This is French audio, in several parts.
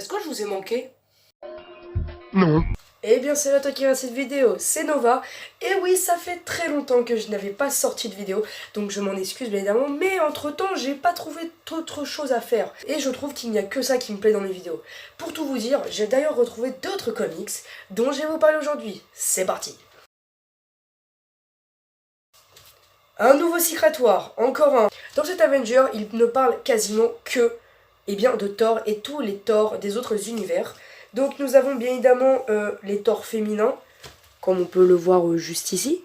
Est-ce que je vous ai manqué? Non. Eh bien c'est là toi qui regarde cette vidéo, c'est Nova. Et oui, ça fait très longtemps que je n'avais pas sorti de vidéo, donc je m'en excuse bien évidemment, mais entre temps j'ai pas trouvé d'autre chose à faire. Et je trouve qu'il n'y a que ça qui me plaît dans mes vidéos. Pour tout vous dire, j'ai d'ailleurs retrouvé d'autres comics dont je vais vous parler aujourd'hui. C'est parti. Un nouveau Secret War, encore un. Dans cet Avenger, il ne parle quasiment que de Thor et tous les Thors des autres univers. Donc nous avons bien évidemment les Thors féminins, comme on peut le voir juste ici.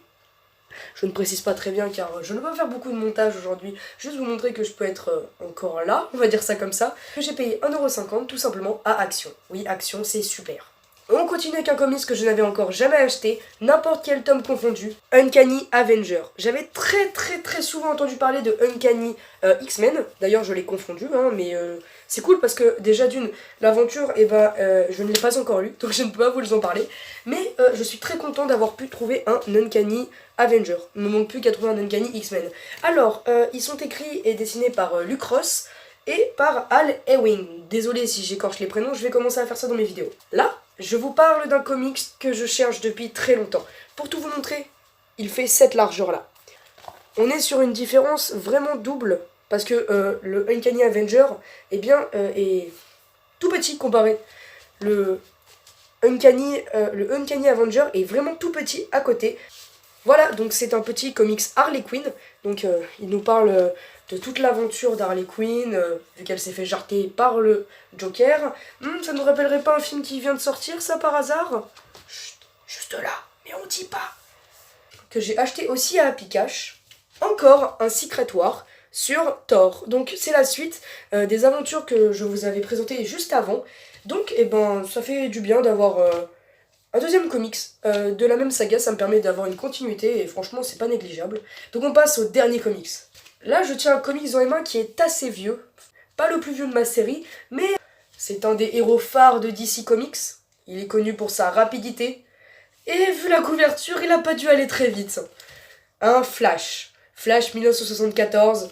Je ne précise pas très bien car je ne vais pas faire beaucoup de montage aujourd'hui, juste vous montrer que je peux être encore là, on va dire ça comme ça. J'ai payé 1,50€ tout simplement à Action. Oui, Action, c'est super. On continue avec un comics que je n'avais encore jamais acheté, n'importe quel tome confondu, Uncanny Avenger. J'avais très souvent entendu parler de Uncanny X-Men, d'ailleurs je l'ai confondu, hein, mais c'est cool parce que déjà d'une, l'aventure, je ne l'ai pas encore lu, donc je ne peux pas vous en parler, mais je suis très content d'avoir pu trouver un Uncanny Avenger. Il ne me manque plus qu'à trouver un Uncanny X-Men. Alors, ils sont écrits et dessinés par Luke Ross et par Al Ewing. Désolé si j'écorche les prénoms, je vais commencer à faire ça dans mes vidéos. Là, je vous parle d'un comics que je cherche depuis très longtemps. Pour tout vous montrer, il fait cette largeur-là. On est sur une différence vraiment double, parce que le Uncanny Avenger est tout petit comparé. Le Uncanny Avenger est vraiment tout petit à côté. Voilà, donc c'est un petit comics Harley Quinn. Donc il nous parle de toute l'aventure d'Harley Quinn, vu qu'elle s'est fait jarter par le Joker. Ça ne nous rappellerait pas un film qui vient de sortir, ça, par hasard? Chut, juste là, mais on dit pas. Que j'ai acheté aussi à Happy Cash. Encore un Secret War sur Thor. Donc c'est la suite des aventures que je vous avais présentées juste avant. Donc ça fait du bien d'avoir un deuxième comics de la même saga, ça me permet d'avoir une continuité et franchement c'est pas négligeable. Donc on passe au dernier comics. Là je tiens un comics dans les mains qui est assez vieux, pas le plus vieux de ma série, mais c'est un des héros phares de DC Comics. Il est connu pour sa rapidité et vu la couverture il a pas dû aller très vite. Un Flash, Flash 1974.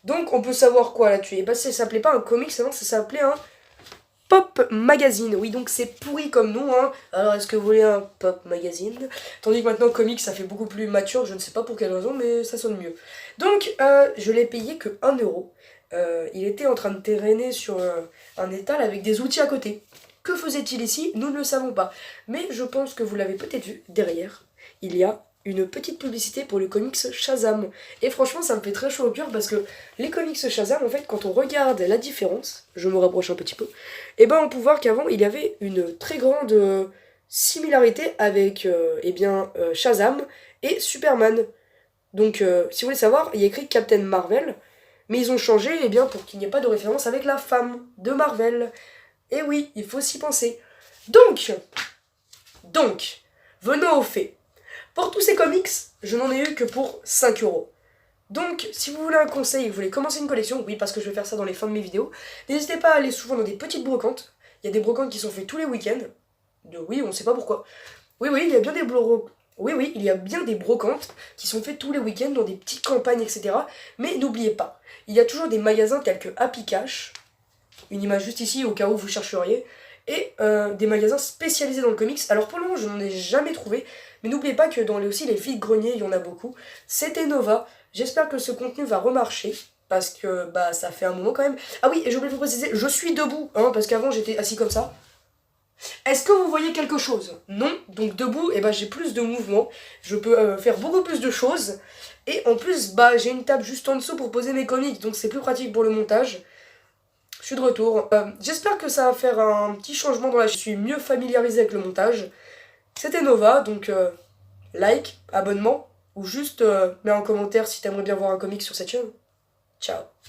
Donc on peut savoir quoi là-dessus. Et bah ça s'appelait pas un comics avant, ça s'appelait un Pop Magazine. Oui, donc c'est pourri comme nom, hein. Alors est-ce que vous voulez un Pop Magazine? Tandis que maintenant comics ça fait beaucoup plus mature, je ne sais pas pour quelle raison, mais ça sonne mieux. Donc je l'ai payé que 1€. Il était en train de traîner sur un étal avec des outils à côté. Que faisait-il ici? Nous ne le savons pas. Mais je pense que vous l'avez peut-être vu, derrière, il y a une petite publicité pour le comics Shazam. Et franchement, ça me fait très chaud au cœur parce que les comics Shazam, en fait, quand on regarde la différence, je me rapproche un petit peu, et ben on peut voir qu'avant, il y avait une très grande similarité avec Shazam et Superman. Donc, si vous voulez savoir, il y a écrit Captain Marvel, mais ils ont changé pour qu'il n'y ait pas de référence avec la femme de Marvel. Et oui, il faut s'y penser. Donc, venons aux faits. Pour tous ces comics, je n'en ai eu que pour 5€. Donc, si vous voulez un conseil et que vous voulez commencer une collection, oui, parce que je vais faire ça dans les fins de mes vidéos, n'hésitez pas à aller souvent dans des petites brocantes. Il y a des brocantes qui sont faites tous les week-ends. Oui, on ne sait pas pourquoi. Oui, il y a bien il y a bien des brocantes qui sont faites tous les week-ends dans des petites campagnes, etc. Mais n'oubliez pas, il y a toujours des magasins tels que Happy Cash, une image juste ici au cas où vous chercheriez, et des magasins spécialisés dans le comics. Alors pour le moment, je n'en ai jamais trouvé, mais n'oubliez pas que dans les vides-greniers, il y en a beaucoup. C'était Nova, j'espère que ce contenu va remarcher, parce que ça fait un moment quand même. Ah oui, et j'ai oublié de vous préciser, je suis debout, hein, parce qu'avant j'étais assis comme ça. Est-ce que vous voyez quelque chose? Non, donc debout, j'ai plus de mouvement, je peux faire beaucoup plus de choses, et en plus, j'ai une table juste en dessous pour poser mes comics, donc c'est plus pratique pour le montage. Je suis de retour. J'espère que ça va faire un petit changement dans la chaîne. Je suis mieux familiarisé avec le montage. C'était Nova, donc like, abonnement, ou juste mets en commentaire si t'aimerais bien voir un comic sur cette chaîne. Ciao.